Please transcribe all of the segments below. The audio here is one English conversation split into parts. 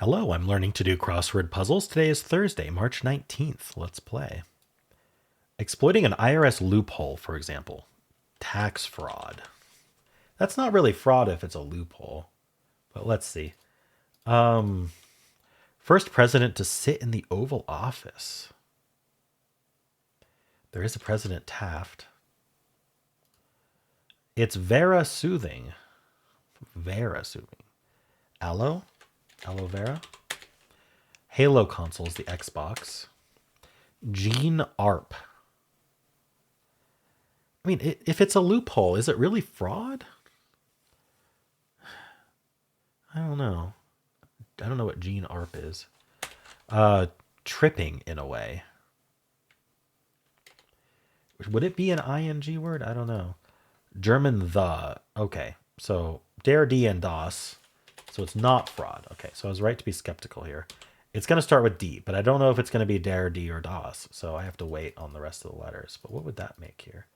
Hello, I'm learning to do crossword puzzles. Today is Thursday, March 19th. Let's play. Exploiting an IRS loophole, for example. Tax fraud. That's not really fraud if it's a loophole, but let's see. First president to sit in the Oval Office. There is a President Taft. It's Vera Soothing. Vera Soothing. Aloe Vera. Halo consoles, the Xbox. Gene Arp. I mean, if it's a loophole, is it really fraud? I don't know. I don't know what Gene Arp is. Tripping in a way. Would it be an ing word? I don't know. German the. Okay, so der, die, and das. So it's not fraud. Okay, so I was right to be skeptical here. It's going to start with D, but I don't know if it's going to be der, die, or das. So I have to wait on the rest of the letters. But what would that make here?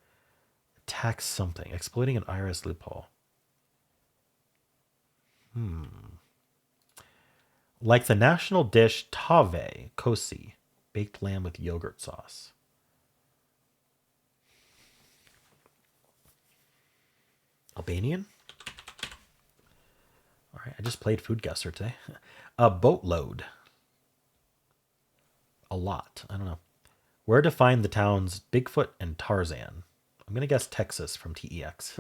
Tax something. Exploiting an IRS loophole. Like the national dish tave kosi, baked lamb with yogurt sauce. Albanian? All right, I just played Food Guesser today. A boatload. A lot. I don't know. Where to find the towns Bigfoot and Tarzan? I'm going to guess Texas from TEX.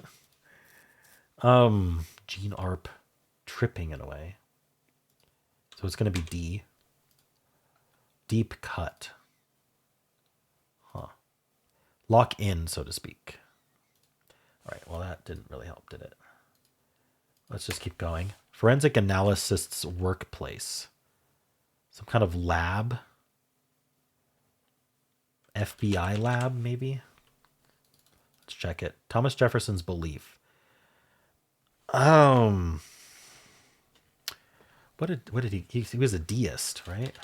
Gene Arp. Tripping in a way. So it's going to be D. Deep cut. Huh. Lock in, so to speak. All right, well, that didn't really help, did it? Let's just keep going. Forensic analyst's workplace. Some kind of lab. FBI lab, maybe? Let's check it. Thomas Jefferson's belief. What did he was a deist, right?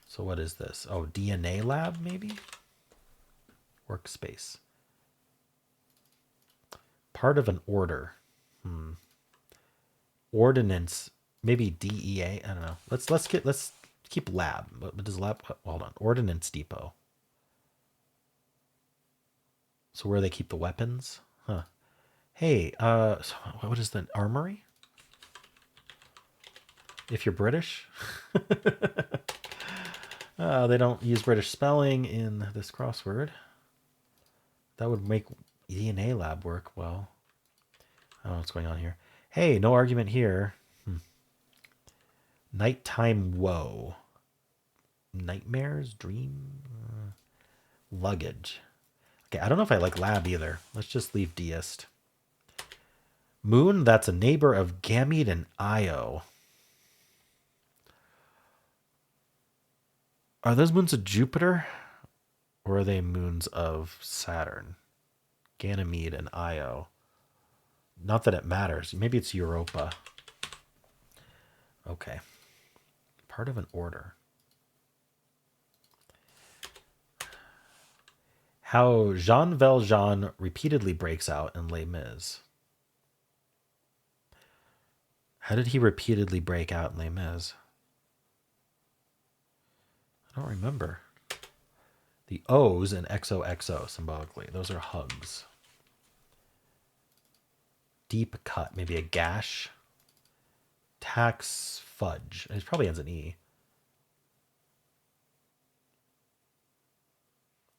So what is this? Oh, DNA lab, maybe? Workspace. Part of an order. Ordinance, maybe DEA. I don't know. Let's keep lab. What does lab? Hold on. Ordinance depot. So where they keep the weapons? Huh. Hey, so what is the armory? If you're British. They don't use British spelling in this crossword. That would make DNA lab work well. I don't know what's going on here. Hey, no argument here. Nighttime woe. Nightmares? Dream? Luggage. Okay, I don't know if I like lab either. Let's just leave deist. Moon, that's a neighbor of Ganymede and Io. Are those moons of Jupiter? Or are they moons of Saturn? Ganymede and Io. Not that it matters. Maybe it's Europa. Okay. Part of an order. How Jean Valjean repeatedly breaks out in Les Mis. How did he repeatedly break out in Les Mis? I don't remember. The O's in XOXO symbolically. Those are hugs. Deep cut. Maybe a gash. Tax fudge. It probably ends in E.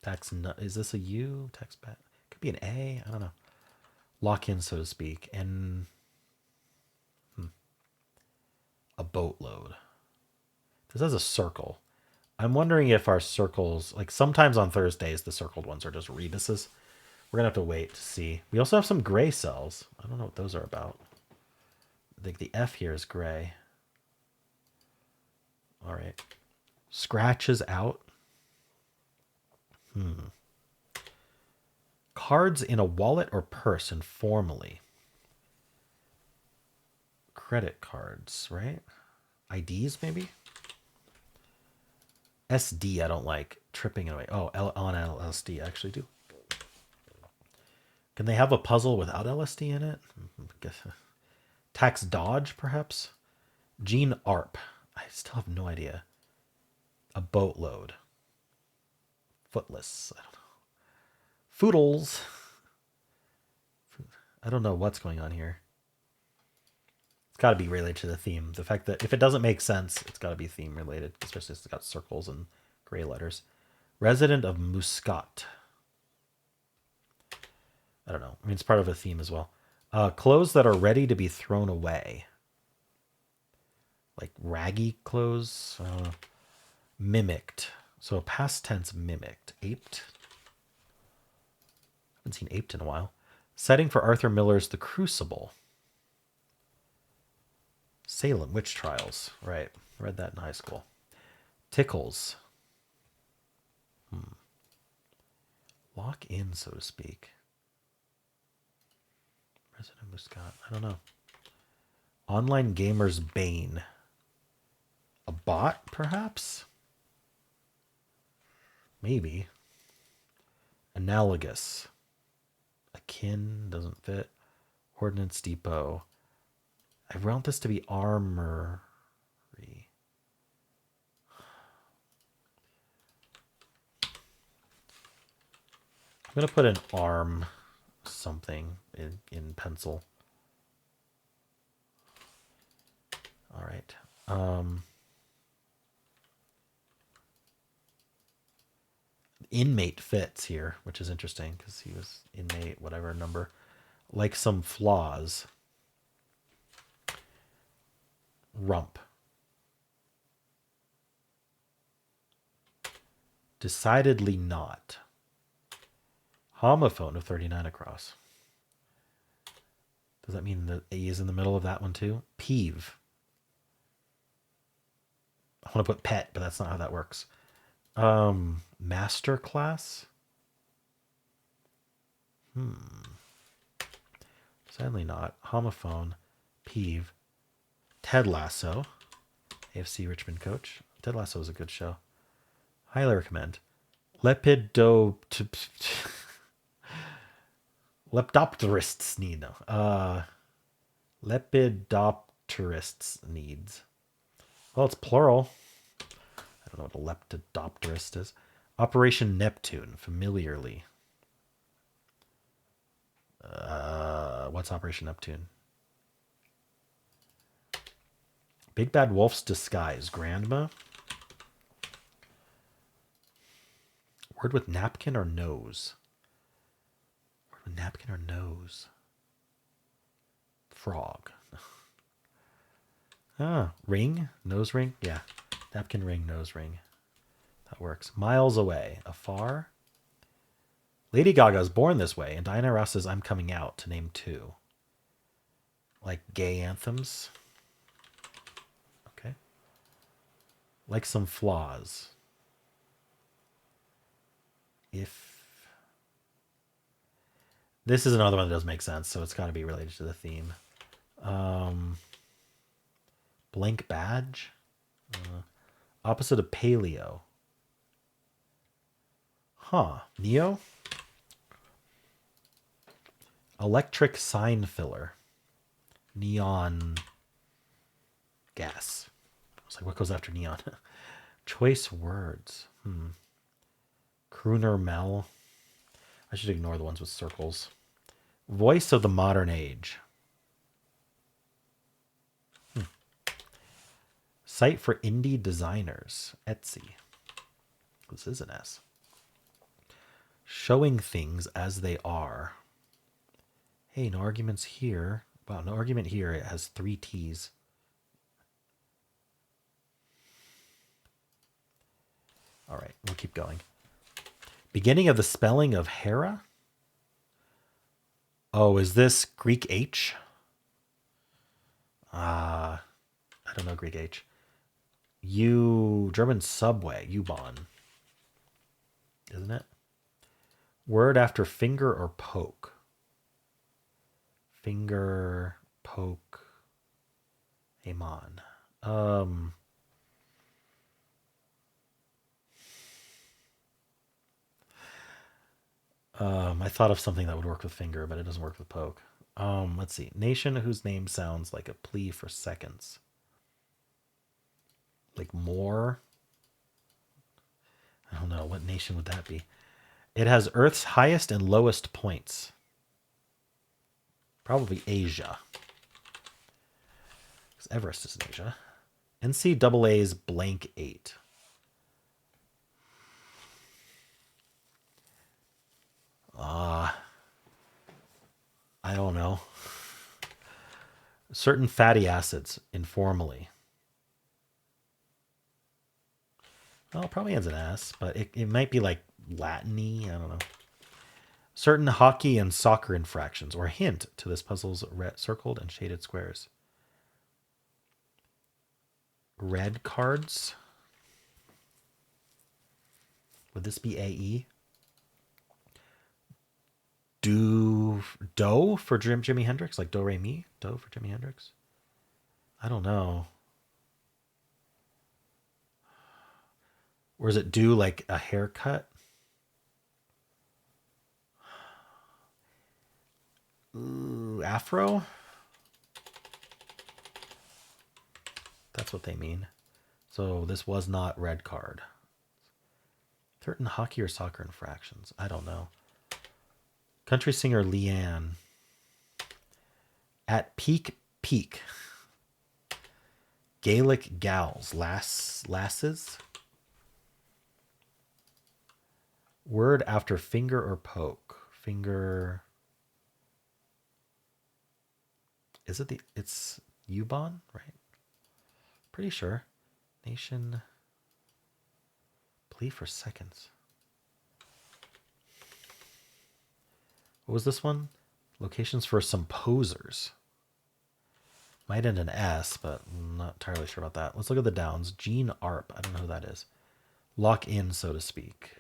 Tax nut. Is this a U? Tax bat. Could be an A. I don't know. Lock in, so to speak. And a boatload. This has a circle. I'm wondering if our circles, like sometimes on Thursdays, the circled ones are just rebuses. We're going to have to wait to see. We also have some gray cells. I don't know what those are about. I think the F here is gray. All right. Scratches out. Cards in a wallet or purse informally. Credit cards, right? IDs, maybe? SD, I don't like. Tripping away. Oh, on LSD, I actually do. Can they have a puzzle without LSD in it? Tax dodge, perhaps? Gene ARP. I still have no idea. A boatload. Footless. I don't know. Foodles. I don't know what's going on here. It's got to be related to the theme. The fact that if it doesn't make sense, it's got to be theme related, especially if it's got circles and gray letters. Resident of Muscat. I don't know. I mean, it's part of a theme as well. Clothes that are ready to be thrown away. Like raggy clothes. Mimicked. So past tense mimicked. Aped. Haven't seen aped in a while. Setting for Arthur Miller's The Crucible. Salem Witch Trials. Right. Read that in high school. Tickles. Lock in, so to speak. Resident Muscat. I don't know. Online Gamer's Bane. A bot, perhaps? Maybe. Analogous. Akin doesn't fit. Ordnance Depot. I want this to be armory. I'm going to put an arm something in pencil. All right. Inmate fits here, which is interesting because he was inmate, whatever number. Like some flaws. Rump. Decidedly not. Homophone of 39 across. Does that mean the A is in the middle of that one too? Peeve. I want to put pet, but that's not how that works. Master class? Sadly not. Homophone. Peeve. Ted Lasso. AFC Richmond coach. Ted Lasso is a good show. Highly recommend. Lepidopterists need. No. Lepidopterists needs. Well, it's plural. I don't know what a lepidopterist is. Operation Neptune, familiarly. What's Operation Neptune? Big Bad Wolf's Disguise, Grandma. Word with napkin or nose? Word with napkin or nose? Frog. Ring? Nose ring? Yeah. Napkin ring, nose ring. That works. Miles away. Afar? Lady Gaga's Born This Way, and Diana Ross's I'm Coming Out, to name two. Like gay anthems? Okay. Like some flaws. If... This is another one that does make sense, so it's got to be related to the theme. Blank badge? Opposite of paleo. Neo? Electric sign filler. Neon gas. I was like, what goes after neon? Choice words. Crooner Mel. I should ignore the ones with circles. Voice of the modern age. Site for indie designers. Etsy. This is an S. Showing things as they are. Hey, no arguments here. Wow, no argument here. It has 3 T's. All right, we'll keep going. Beginning of the spelling of Hera? Oh, is this Greek H? I don't know Greek H. German subway, U-Bahn. Isn't it? Word after finger or poke? Finger, poke, Amon. I thought of something that would work with finger, but it doesn't work with poke. Let's see. Nation whose name sounds like a plea for seconds. Like more. I don't know. What nation would that be? It has Earth's highest and lowest points. Probably Asia. Because Everest is in Asia. NCAA's blank 8. I don't know. Certain fatty acids, informally. Well, it probably ends in S, but it might be like Latin-y. I don't know. Certain hockey and soccer infractions, or hint to this puzzle's circled and shaded squares. Red cards. Would this be AE? Do for Jimi Hendrix, like do re mi, do for Jimi Hendrix. I don't know. Or is it do like a haircut? Ooh, afro. That's what they mean. So this was not red card. Certain hockey or soccer infractions. I don't know. Country singer Leanne. At peak peak. Gaelic gals. Lasses. Word after finger or poke. Finger. Is it it's Ubon, right? Pretty sure. Nation. Plea for seconds. What was this one? Locations for some posers. Might end in S, but I'm not entirely sure about that. Let's look at the downs. Gene Arp. I don't know who that is. Lock in, so to speak.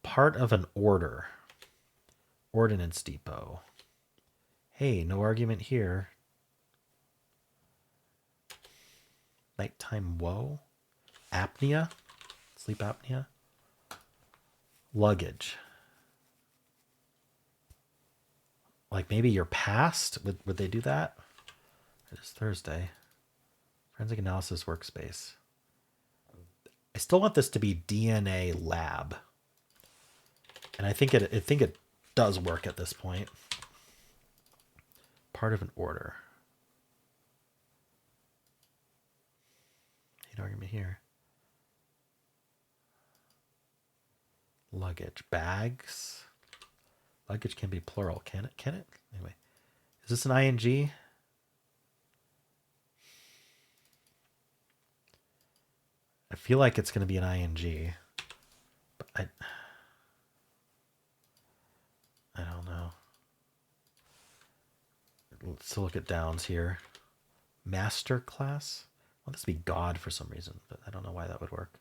Part of an order. Ordnance depot. Hey, no argument here. Nighttime woe. Apnea. Sleep apnea. Luggage. Like maybe your past? Would they do that? It is Thursday. Forensic analysis workspace. I still want this to be DNA lab. And I think it does work at this point. Part of an order. Need argument here. Luggage. Bags. Luggage can be plural, can it? Can it? Anyway. Is this an ing? I feel like it's going to be an ing. But I don't know. Let's look at downs here. Master class? I want this to be God for some reason, but I don't know why that would work.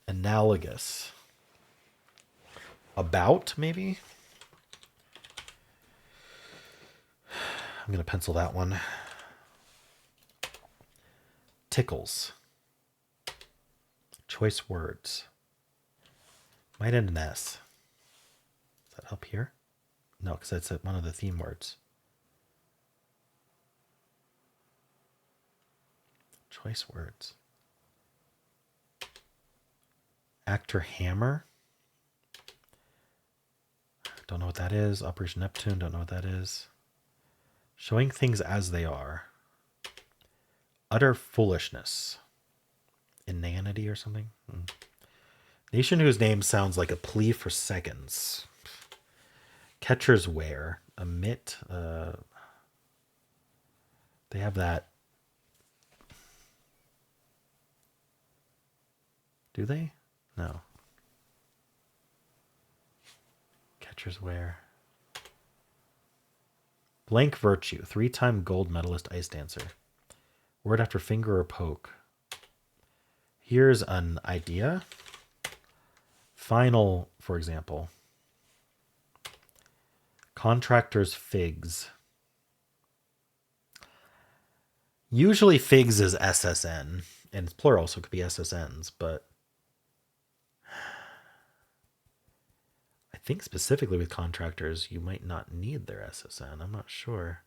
Analogous. About, maybe? I'm going to pencil that one. Tickles. Choice words. Might end in S. Does that help here? No, because that's one of the theme words. Choice words. Actor Hammer. Don't know what that is. Operation Neptune. Don't know what that is. Showing things as they are. Utter foolishness. Inanity or something. Nation whose name sounds like a plea for seconds. Catcher's wear. A mitt. They have that. Do they? No. Catcher's wear. Blank virtue. 3-time gold medalist ice dancer. Word after finger or poke. Here's an idea. Final, for example. Contractor's figs. Usually figs is SSN, and it's plural, so it could be SSNs, but I think specifically with contractors, you might not need their SSN. I'm not sure.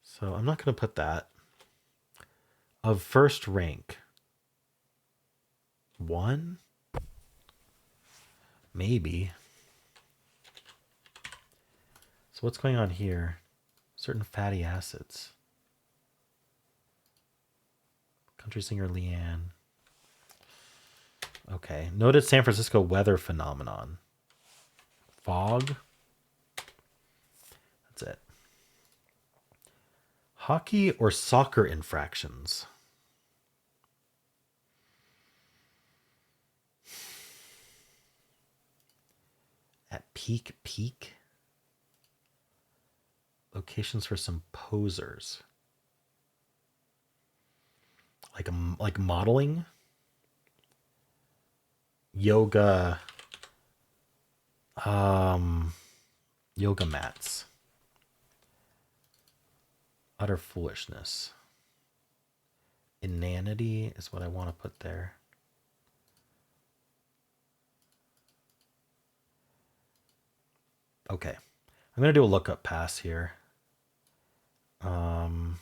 So I'm not going to put that. Of first rank. 1? Maybe. So what's going on here? Certain fatty acids. Country singer Leanne. Okay. Noted San Francisco weather phenomenon. Fog. That's it. Hockey or soccer infractions. At peak. Locations for some posers. Like modeling. Yoga. Yoga mats. Utter foolishness. Inanity is what I want to put there. Okay. I'm going to do a lookup pass here. Let's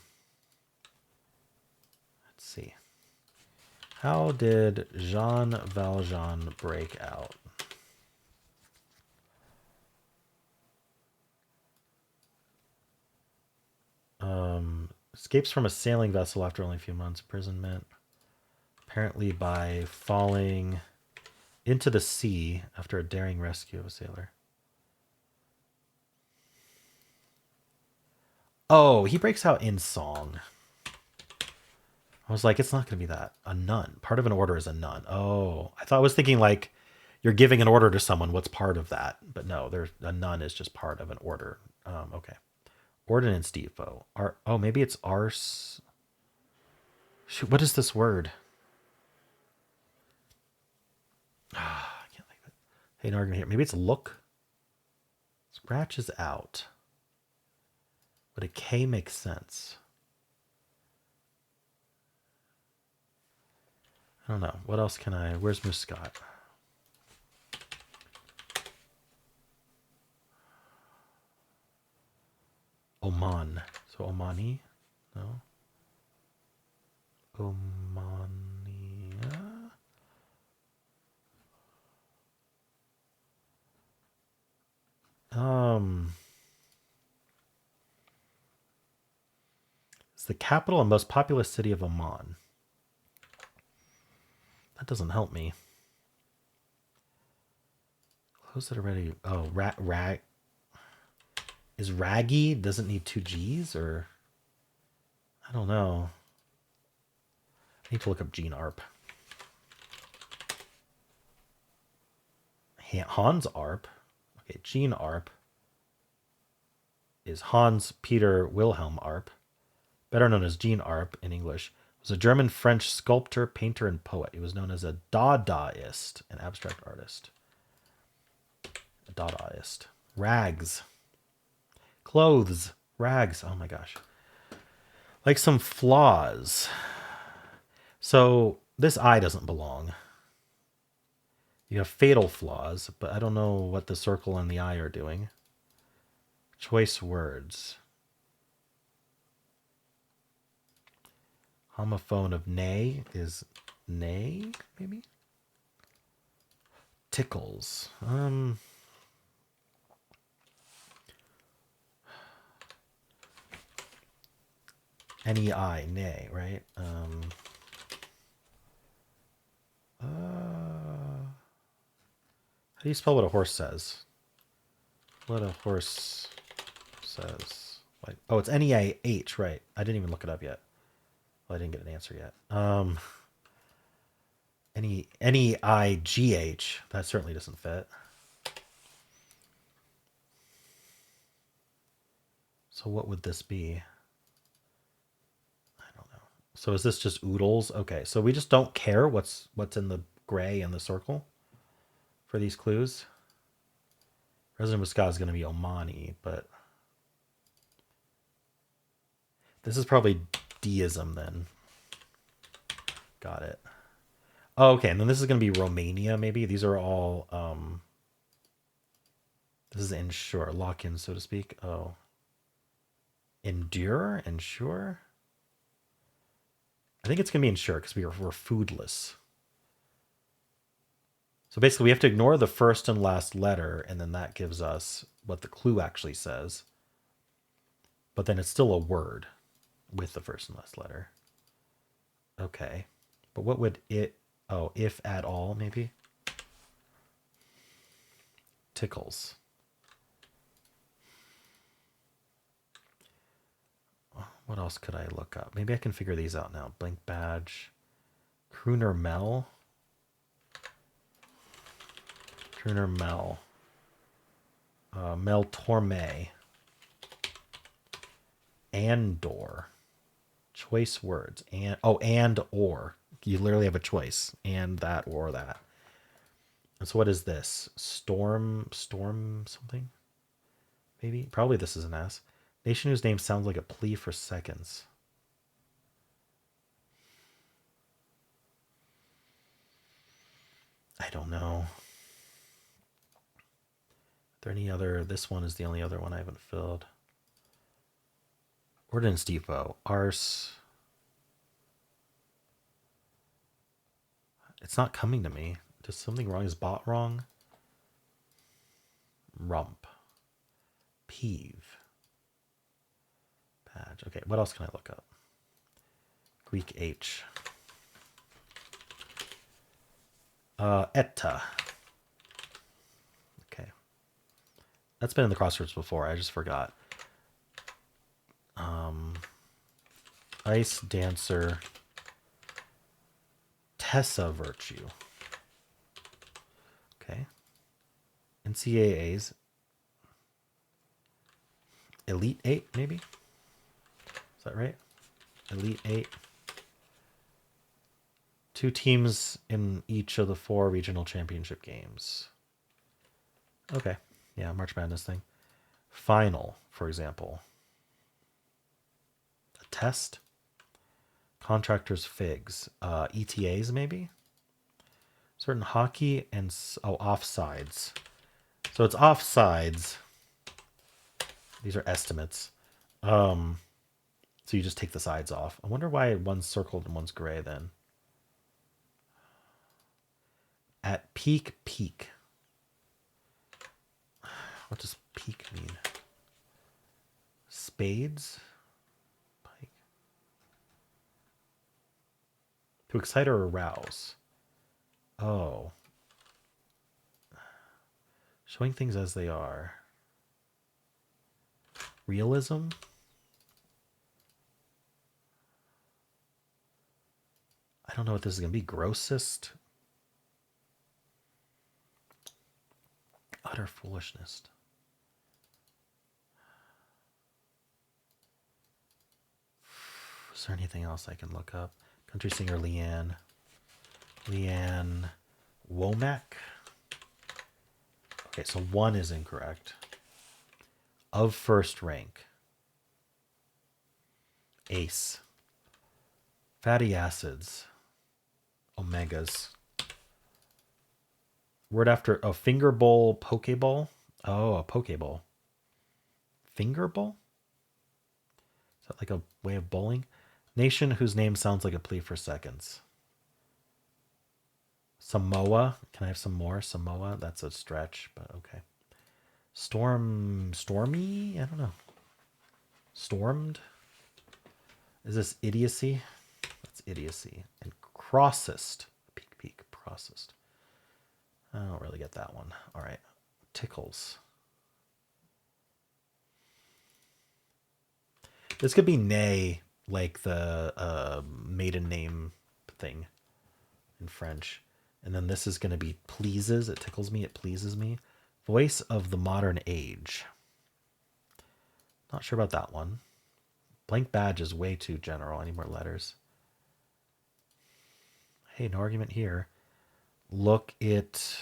see. How did Jean Valjean break out? Escapes from a sailing vessel after only a few months' imprisonment. Apparently by falling into the sea after a daring rescue of a sailor. Oh, he breaks out in song. I was like, it's not going to be that. A nun. Part of an order is a nun. Oh, I was thinking like you're giving an order to someone. What's part of that? But no, a nun is just part of an order. Okay. Ordinance depot. Oh, maybe it's ars. Shoot, what is this word? I can't think of it. Hey, an argument here. Maybe it's look. Scratches out. But a K makes sense. I don't know. What else can I... Where's Muscat? Oman. So Omani? No. Omania? It's the capital and most populous city of Oman. That doesn't help me. Close it already. Oh, rag. Is raggy doesn't need 2 G's or I don't know. I need to look up Gene Arp. Hans Arp. Okay, Gene Arp is Hans Peter Wilhelm Arp, better known as Gene Arp in English, was a German-French sculptor, painter, and poet. He was known as a Dadaist, an abstract artist. A Dadaist. Rags. Clothes. Rags. Oh my gosh. Like some flaws. So this I doesn't belong. You have fatal flaws, but I don't know what the circle and the I are doing. Choice words. Homophone of nay is nay, maybe? Tickles. N-E-I, nay, right? How do you spell what a horse says? What a horse says. Like, oh, it's N-E-A-H, right. I didn't even look it up yet. Well, I didn't get an answer yet. N-E-I-G-H. That certainly doesn't fit. So what would this be? I don't know. So is this just oodles? Okay, so we just don't care what's in the gray in the circle for these clues. Resident Muscat is going to be Omani, but this is probably deism then. Got it. Oh, okay, and then this is going to be Romania, maybe. These are all This is ensure, lock in, so to speak. Oh. Endure, ensure? I think it's going to be ensure because we're foodless. So basically we have to ignore the first and last letter, and then that gives us what the clue actually says. But then it's still a word with the first and last letter. Okay. But what would it... Oh, if at all, maybe? Tickles. What else could I look up? Maybe I can figure these out now. Blink badge. Crooner Mel. Crooner Mel. Mel Torme. Andor. Choice words. And or. You literally have a choice. And that or that. And so what is this? Storm something? Maybe? Probably this is an S. Nation whose name sounds like a plea for seconds. I don't know. Are there any other? This one is the only other one I haven't filled. Ordnance Depot. Arse. It's not coming to me. Does something wrong? Is bot wrong? Rump. Peeve. Badge. Okay, what else can I look up? Greek H. Etta. Okay. That's been in the crosswords before. I just forgot. Ice Dancer. Tessa Virtue. Okay. NCAAs. Elite 8, maybe? Is that right? Elite 8. 2 teams in each of the 4 regional championship games. Okay. Yeah, March Madness thing. Final, for example. A test. Contractors figs. ETAs, maybe? Certain hockey and... Oh, offsides. So it's offsides. These are estimates. So you just take the sides off. I wonder why one's circled and one's gray then. At peak. What does peak mean? Spades? Pike. To excite or arouse. Oh. Showing things as they are. Realism? I don't know what this is going to be. Grossest? Utter foolishness. Is there anything else I can look up? Country singer Leanne. Leanne Womack. Okay, so 1 is incorrect. Of first rank. Ace. Fatty acids. Omegas. Word after a finger bowl, pokeball. Oh, a pokeball. Finger bowl? Is that like a way of bowling? Nation whose name sounds like a plea for seconds. Samoa. Can I have some more? Samoa. That's a stretch, but okay. Stormy? I don't know. Stormed? Is this idiocy? That's idiocy. And crossest. Peak. Processed. I don't really get that one. All right. Tickles. This could be nay, like the maiden name thing in French. And then this is going to be pleases. It tickles me. It pleases me. Voice of the modern age. Not sure about that one. Blank badge is way too general. I need more letters. Hey, no argument here. Look it.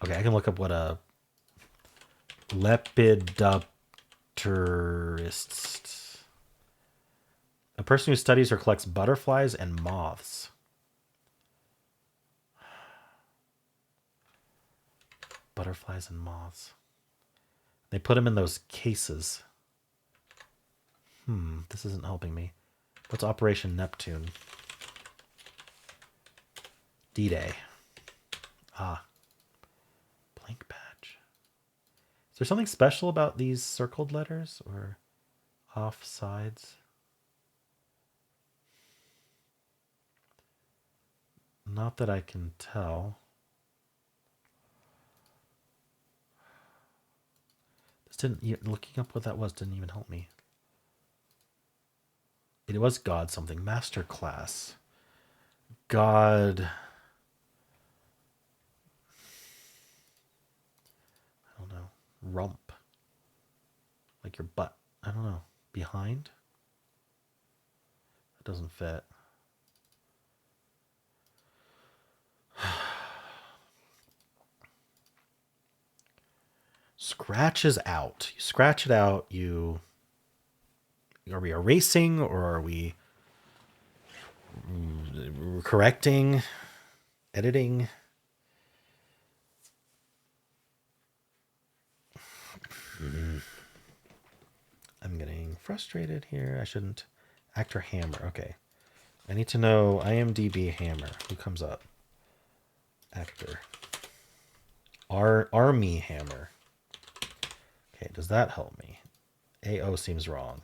Okay, I can look up what a lepidopterist. A person who studies or collects butterflies and moths. butterflies and moths. They put them in those cases. This isn't helping me. What's Operation Neptune? D-Day. Ah. Blank patch. Is there something special about these circled letters or off sides? Not that I can tell. This didn't, looking up what that was didn't even help me. It was God something. Master class. God. I don't know. Rump. Like your butt. I don't know. Behind? That doesn't fit. Scratches out. You scratch it out. Are we erasing or are we correcting? Editing? I'm getting frustrated here. I shouldn't. Actor Hammer. Okay. I need to know IMDb Hammer. Who comes up? Actor. Army Hammer. Okay, does that help me? AO seems wrong.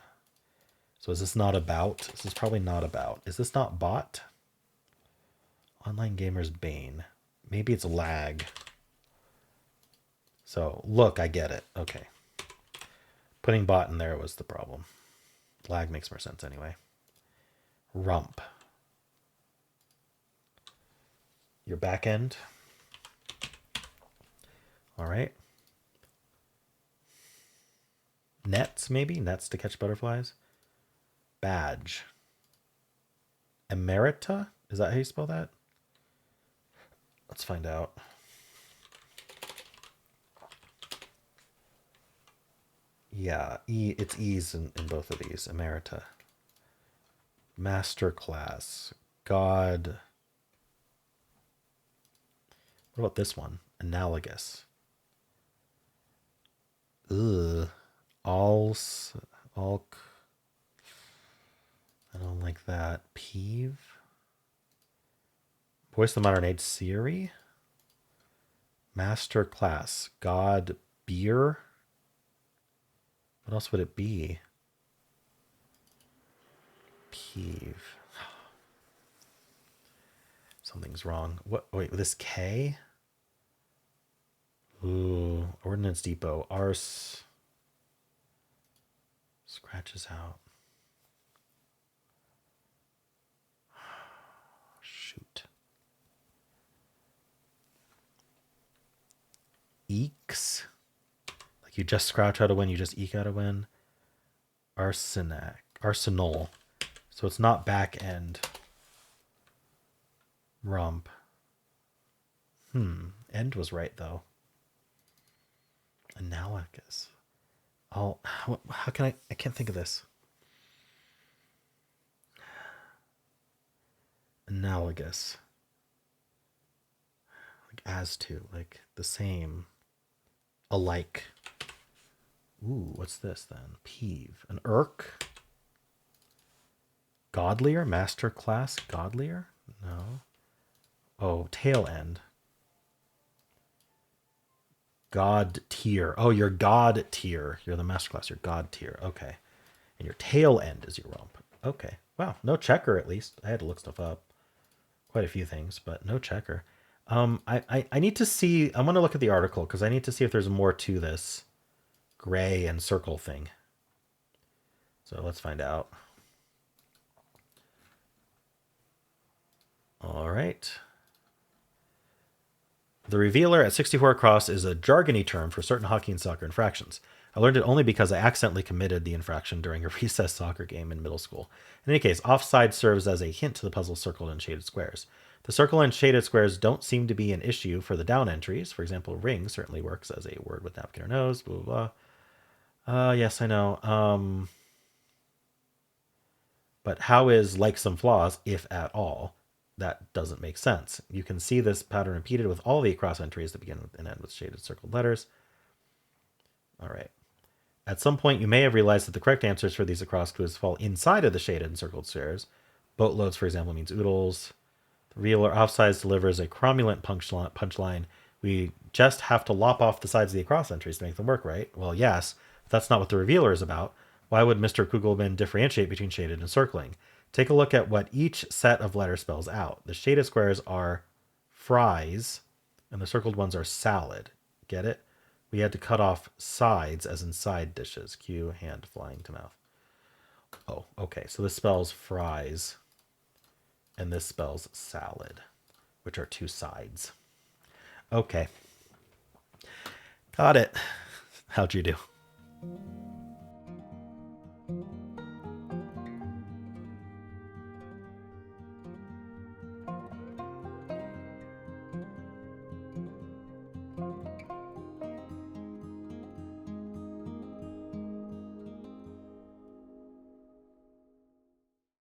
So is this not about? This is probably not about. Is this not bot? Online Gamer's Bane. Maybe it's lag. So, look, I get it. Okay. Putting bot in there was the problem. Lag makes more sense anyway. Rump. Your back end. All right. Nets, maybe? Nets to catch butterflies. Badge. Emerita? Is that how you spell that? Let's find out. Yeah, it's E's in both of these. Emerita. Master class. God. What about this one? Analogous. Ugh. Alk. I don't like that. Peeve. Voice of the Modern Age Siri. Master class. God beer. What else would it be? Peeve. Something's wrong. What? Wait, this K? Ooh, Ordnance Depot. Arse. Scratches out. Shoot. Eeks. Like you just scratch out a win, you just eke out a win. Arsenal. So it's not back end. Rump. End was right though. Analogous. How can I can't think of this. Analogous. Like as to, like the same. Alike. Ooh, what's this then? Peeve. An irk. Godlier? Master class? Godlier? No. Oh, tail end. God tier. Oh, you're God tier. You're the master class. You're God tier. Okay. And your tail end is your rump. Okay. Wow. No checker, at least. I had to look stuff up. Quite a few things, but no checker. I need to see. I want to look at the article because I need to see if there's more to this gray and circle thing. So let's find out. All right. The revealer at 64 across is a jargony term for certain hockey and soccer infractions. I learned it only because I accidentally committed the infraction during a recess soccer game in middle school. In any case, offside serves as a hint to the puzzle circled and shaded squares. The circle and shaded squares don't seem to be an issue for the down entries. For example, ring certainly works as a word with navigator nose, blah, blah, blah. Yes, I know. But how is like some flaws, if at all? that doesn't make sense. You can see this pattern repeated with all the across entries that begin with and end with shaded circled letters. All right. At some point, you may have realized that the correct answers for these across clues fall inside of the shaded and circled squares. Boatloads, for example, means oodles. The real or offsides delivers a cromulent punchline. We just have to lop off the sides of the across entries to make them work, right? Well, yes, but that's not what the revealer is about. Why would Mr. Kugelman differentiate between shaded and circling? Take a look at what each set of letters spells out. The shaded squares are fries, and the circled ones are salad. Get it? We had to cut off sides, as in side dishes. Cue hand flying to mouth. Oh, okay. So this spells fries, and this spells salad, which are two sides. Okay. Got it. How'd you do?